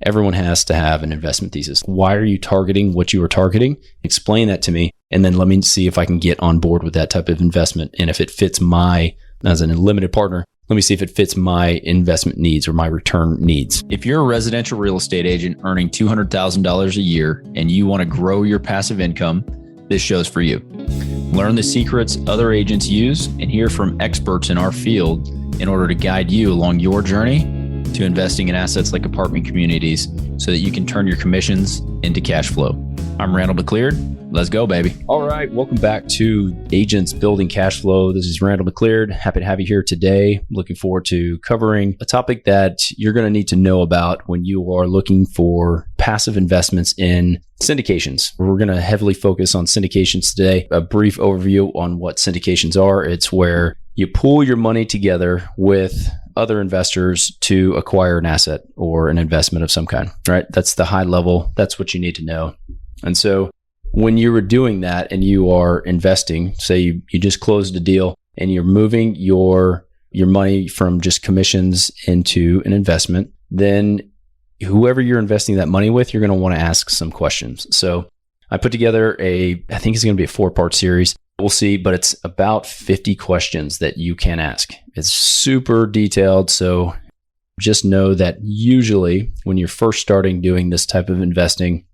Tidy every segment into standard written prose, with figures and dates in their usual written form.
everyone has to have an investment thesis. Why are you targeting what you are targeting? Explain that to me. And then let me see if I can get on board with that type of investment. And if it fits as a limited partner, let me see if it fits my investment needs or my return needs. If you're a residential real estate agent earning $200,000 a year and you want to grow your passive income, this show's for you. Learn the secrets other agents use and hear from experts in our field in order to guide you along your journey to investing in assets like apartment communities so that you can turn your commissions into cash flow. I'm Randall McCleard. Let's go, baby. All right. Welcome back to Agents Building Cash Flow. This is Randall McCleard. Happy to have you here today. Looking forward to covering a topic that you're going to need to know about when you are looking for passive investments in syndications. We're going to heavily focus on syndications today. A brief overview on what syndications are. It's where you pool your money together with other investors to acquire an asset or an investment of some kind, right? That's the high level. That's what you need to know. And so when you were doing that and you are investing, say you just closed a deal and you're moving your money from just commissions into an investment, then whoever you're investing that money with, you're going to want to ask some questions. So I put together I think it's going to be a 4-part series. We'll see, but it's about 50 questions that you can ask. It's super detailed. So just know that usually when you're first starting doing this type of investing,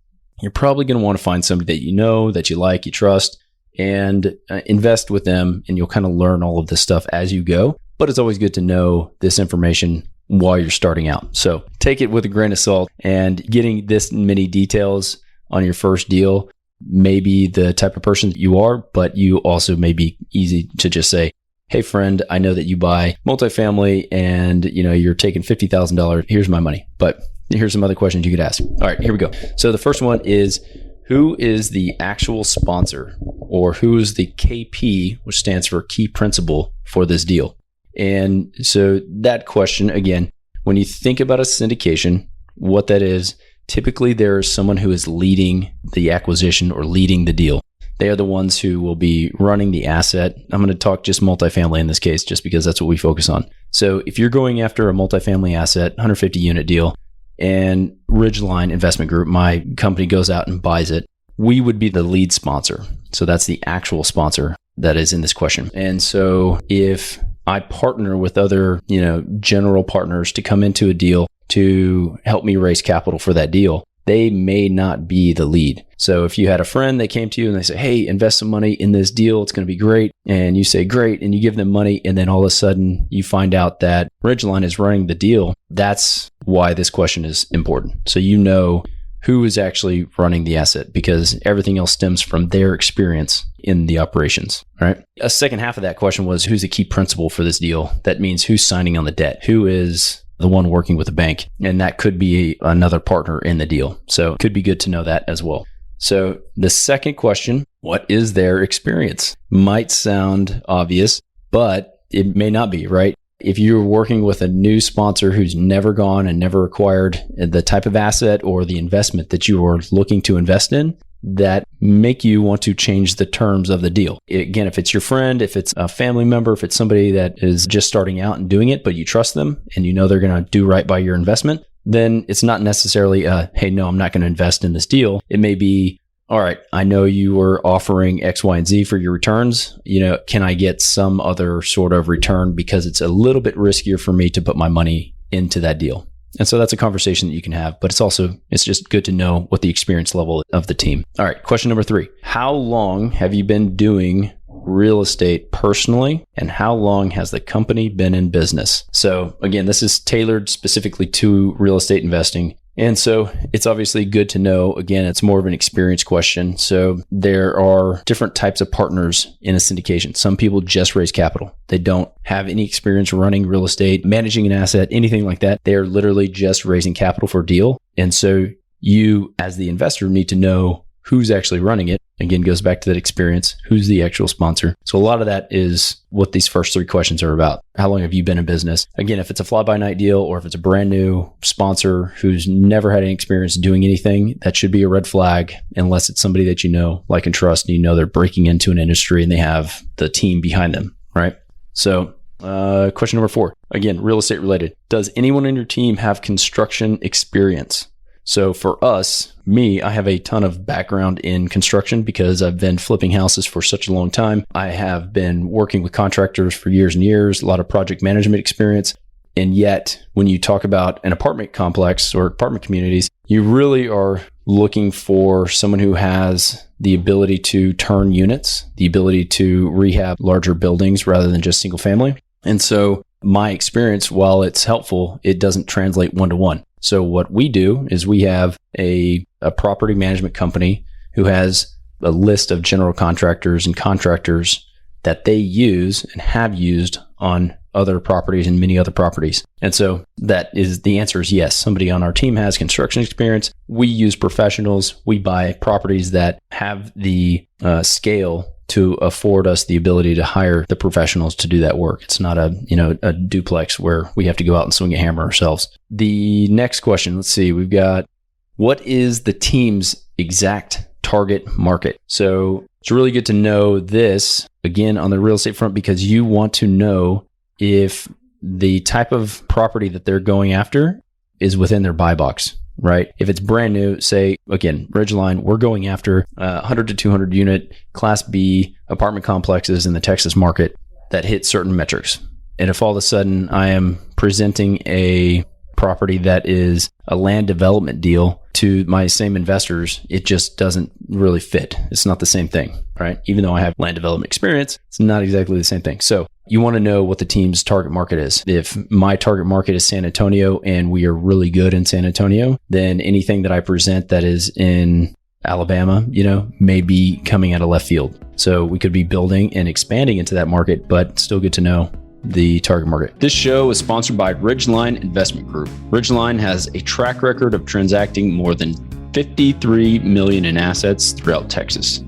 you're probably going to want to find somebody that you know, that you like, you trust, and invest with them. And you'll kind of learn all of this stuff as you go. But it's always good to know this information while you're starting out. So take it with a grain of salt, and getting this many details on your first deal may be the type of person that you are, but you also may be easy to just say, hey friend, I know that you buy multifamily and you're taking $50,000. Here's my money. But here's some other questions you could ask. All right, here we go. So the first one is, who is the actual sponsor, or who is the KP, which stands for key principal, for this deal? And so that question, again, when you think about a syndication, what that is, typically there's someone who is leading the acquisition or leading the deal. They are the ones who will be running the asset. I'm going to talk just multifamily in this case, just because that's what we focus on. So if you're going after a multifamily asset, 150 unit deal, and Ridgeline Investment Group, my company, goes out and buys it, we would be the lead sponsor. So that's the actual sponsor that is in this question. And so if I partner with other, general partners to come into a deal to help me raise capital for that deal, they may not be the lead. So if you had a friend that came to you and they say, hey, invest some money in this deal, it's going to be great. And you say, great. And you give them money. And then all of a sudden you find out that Ridgeline is running the deal. That's why this question is important. So you know who is actually running the asset, because everything else stems from their experience in the operations, right? A second half of that question was, who's the key principal for this deal? That means who's signing on the debt? Who is the one working with the bank? And that could be another partner in the deal. So it could be good to know that as well. So the second question, what is their experience? Might sound obvious, but it may not be, right? If you're working with a new sponsor who's never gone and never acquired the type of asset or the investment that you are looking to invest in, that make you want to change the terms of the deal. Again, if it's your friend, if it's a family member, if it's somebody that is just starting out and doing it, but you trust them and you know they're going to do right by your investment, then it's not necessarily hey, no, I'm not going to invest in this deal. It may be, all right, I know you were offering X, Y, and Z for your returns. Can I get some other sort of return, because it's a little bit riskier for me to put my money into that deal? And so that's a conversation that you can have, but it's just good to know what the experience level of the team. All right, question number 3. How long have you been doing real estate personally, and how long has the company been in business? So again, this is tailored specifically to real estate investing. And so it's obviously good to know, again, it's more of an experience question. So there are different types of partners in a syndication. Some people just raise capital. They don't have any experience running real estate, managing an asset, anything like that. They are literally just raising capital for a deal. And so you, as the investor, need to know who's actually running it. Again, goes back to that experience. Who's the actual sponsor? So a lot of that is what these first 3 questions are about. How long have you been in business? Again, if it's a fly-by-night deal, or if it's a brand new sponsor who's never had any experience doing anything, that should be a red flag, unless it's somebody that you know, like, and trust, and you know they're breaking into an industry and they have the team behind them, right? So question number 4, again, real estate related. Does anyone in your team have construction experience? So for us, I have a ton of background in construction because I've been flipping houses for such a long time. I have been working with contractors for years and years, a lot of project management experience. And yet, when you talk about an apartment complex or apartment communities, you really are looking for someone who has the ability to turn units, the ability to rehab larger buildings rather than just single family. And so my experience, while it's helpful, it doesn't translate one-to-one. So what we do is we have a property management company who has a list of general contractors and contractors that they use and have used on other properties and many other properties. And so the answer is yes. Somebody on our team has construction experience. We use professionals. We buy properties that have the scale to afford us the ability to hire the professionals to do that work. It's not a duplex where we have to go out and swing a hammer ourselves. The next question, let's see, we've got, what is the team's exact target market? So it's really good to know this, again, on the real estate front, because you want to know if the type of property that they're going after is within their buy box, right? If it's brand new, say, again, Ridgeline, we're going after 100 to 200 unit Class B apartment complexes in the Texas market that hit certain metrics. And if all of a sudden I am presenting a property that is a land development deal to my same investors, it just doesn't really fit. It's not the same thing, right? Even though I have land development experience, it's not exactly the same thing. So you want to know what the team's target market is. If my target market is San Antonio and we are really good in San Antonio, then anything that I present that is in Alabama, may be coming out of left field. So we could be building and expanding into that market, but still good to know the target market. This show is sponsored by Ridgeline Investment Group. Ridgeline has a track record of transacting more than $53 million in assets throughout Texas.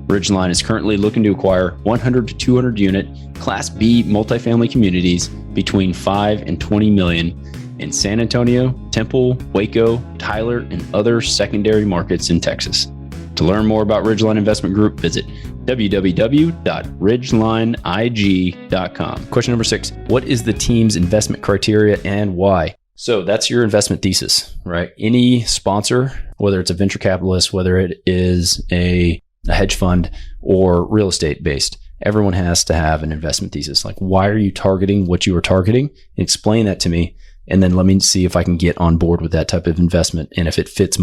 Ridgeline is currently looking to acquire 100 to 200 unit Class B multifamily communities between 5 and 20 million in San Antonio, Temple, Waco, Tyler, and other secondary markets in Texas. To learn more about Ridgeline Investment Group, visit www.ridgelineig.com. Question number 6, what is the team's investment criteria and why? So that's your investment thesis, right? Any sponsor, whether it's a venture capitalist, whether it is a hedge fund or real estate based, everyone has to have an investment thesis. Like, why are you targeting what you are targeting? Explain that to me. And then let me see if I can get on board with that type of investment. And if it fits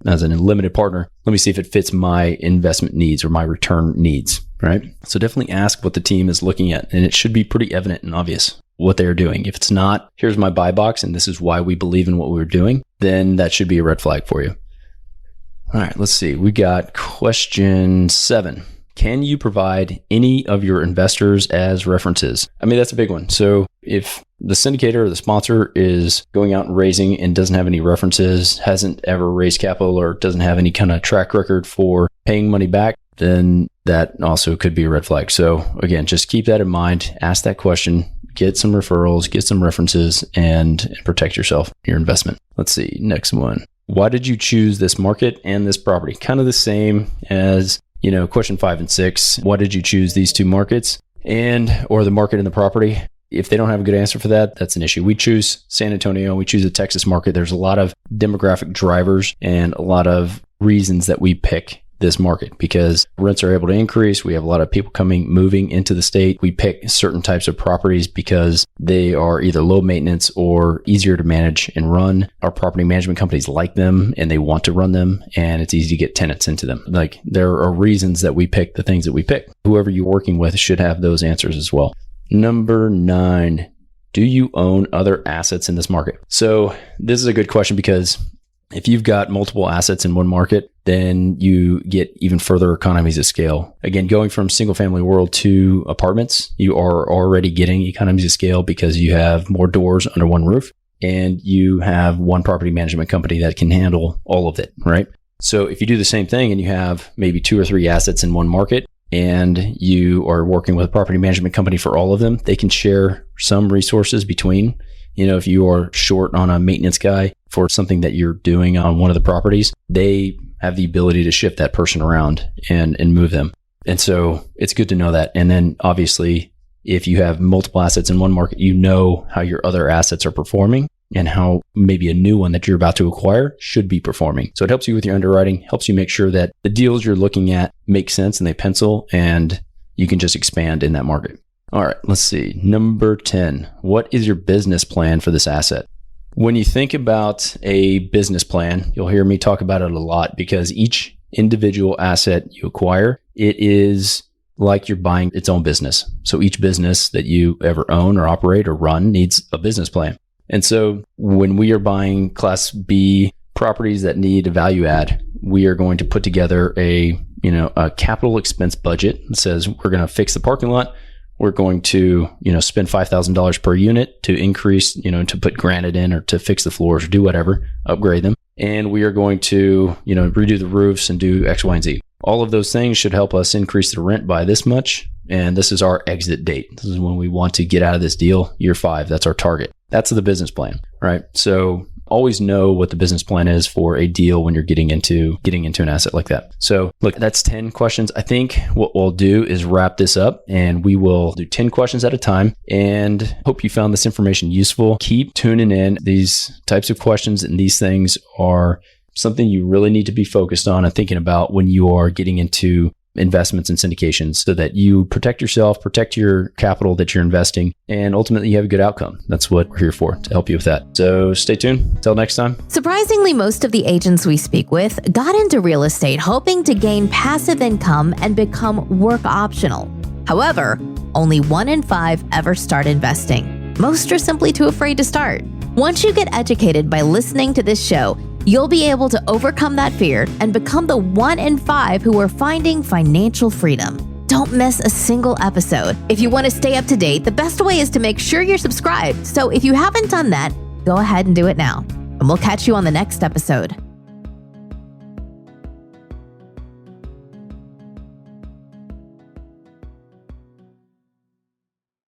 as an limited partner, let me see if it fits my investment needs or my return needs, right? So definitely ask what the team is looking at. And it should be pretty evident and obvious what they're doing. If it's not, here's my buy box and this is why we believe in what we're doing, then that should be a red flag for you. All right, let's see. We got question 7. Can you provide any of your investors as references? I mean, that's a big one. So if the syndicator or the sponsor is going out and raising and doesn't have any references, hasn't ever raised capital, or doesn't have any kind of track record for paying money back, then that also could be a red flag. So again, just keep that in mind. Ask that question, get some referrals, get some references, and protect yourself, your investment. Let's see. Next one. Why did you choose this market and this property? Kind of the same as, question 5 and 6. Why did you choose these two markets or the market and the property? If they don't have a good answer for that, that's an issue. We choose San Antonio. We choose the Texas market. There's a lot of demographic drivers and a lot of reasons that we pick this market because rents are able to increase. We have a lot of people moving into the state. We pick certain types of properties because they are either low maintenance or easier to manage and run. Our property management companies like them and they want to run them, and it's easy to get tenants into them. Like, there are reasons that we pick the things that we pick. Whoever you're working with should have those answers as well. Number 9, do you own other assets in this market? So this is a good question because if you've got multiple assets in one market, then you get even further economies of scale. Again, going from single family world to apartments, you are already getting economies of scale because you have more doors under one roof and you have one property management company that can handle all of it, right? So if you do the same thing and you have maybe 2 or 3 assets in one market and you are working with a property management company for all of them, they can share some resources between. If you are short on a maintenance guy for something that you're doing on one of the properties, they have the ability to shift that person around and move them. And so it's good to know that. And then obviously, if you have multiple assets in one market, how your other assets are performing. and how maybe a new one that you're about to acquire should be performing. So it helps you with your underwriting, helps you make sure that the deals you're looking at make sense and they pencil, and you can just expand in that market. All right, let's see. Number 10, what is your business plan for this asset? When you think about a business plan, you'll hear me talk about it a lot because each individual asset you acquire, it is like you're buying its own business. So each business that you ever own or operate or run needs a business plan. And so when we are buying Class B properties that need a value add, we are going to put together a capital expense budget that says we're going to fix the parking lot. We're going to, spend $5,000 per unit to increase, to put granite in or to fix the floors or do whatever, upgrade them. And we are going to, redo the roofs and do X, Y, and Z. All of those things should help us increase the rent by this much. And this is our exit date. This is when we want to get out of this deal, year 5. That's our target. That's the business plan, right? So always know what the business plan is for a deal when you're getting into an asset like that. So look, that's 10 questions. I think what we'll do is wrap this up and we will do 10 questions at a time, and hope you found this information useful. Keep tuning in. These types of questions and these things are something you really need to be focused on and thinking about when you are getting into investments and syndications, so that you protect yourself, protect your capital that you're investing, and ultimately you have a good outcome. That's what we're here for, to help you with that. So stay tuned. Until next time. Surprisingly, most of the agents we speak with got into real estate hoping to gain passive income and become work optional. However, only 1 in 5 ever start investing. Most are simply too afraid to start. Once you get educated by listening to this show, you'll be able to overcome that fear and become the 1 in 5 who are finding financial freedom. Don't miss a single episode. If you want to stay up to date, the best way is to make sure you're subscribed. So if you haven't done that, go ahead and do it now. And we'll catch you on the next episode.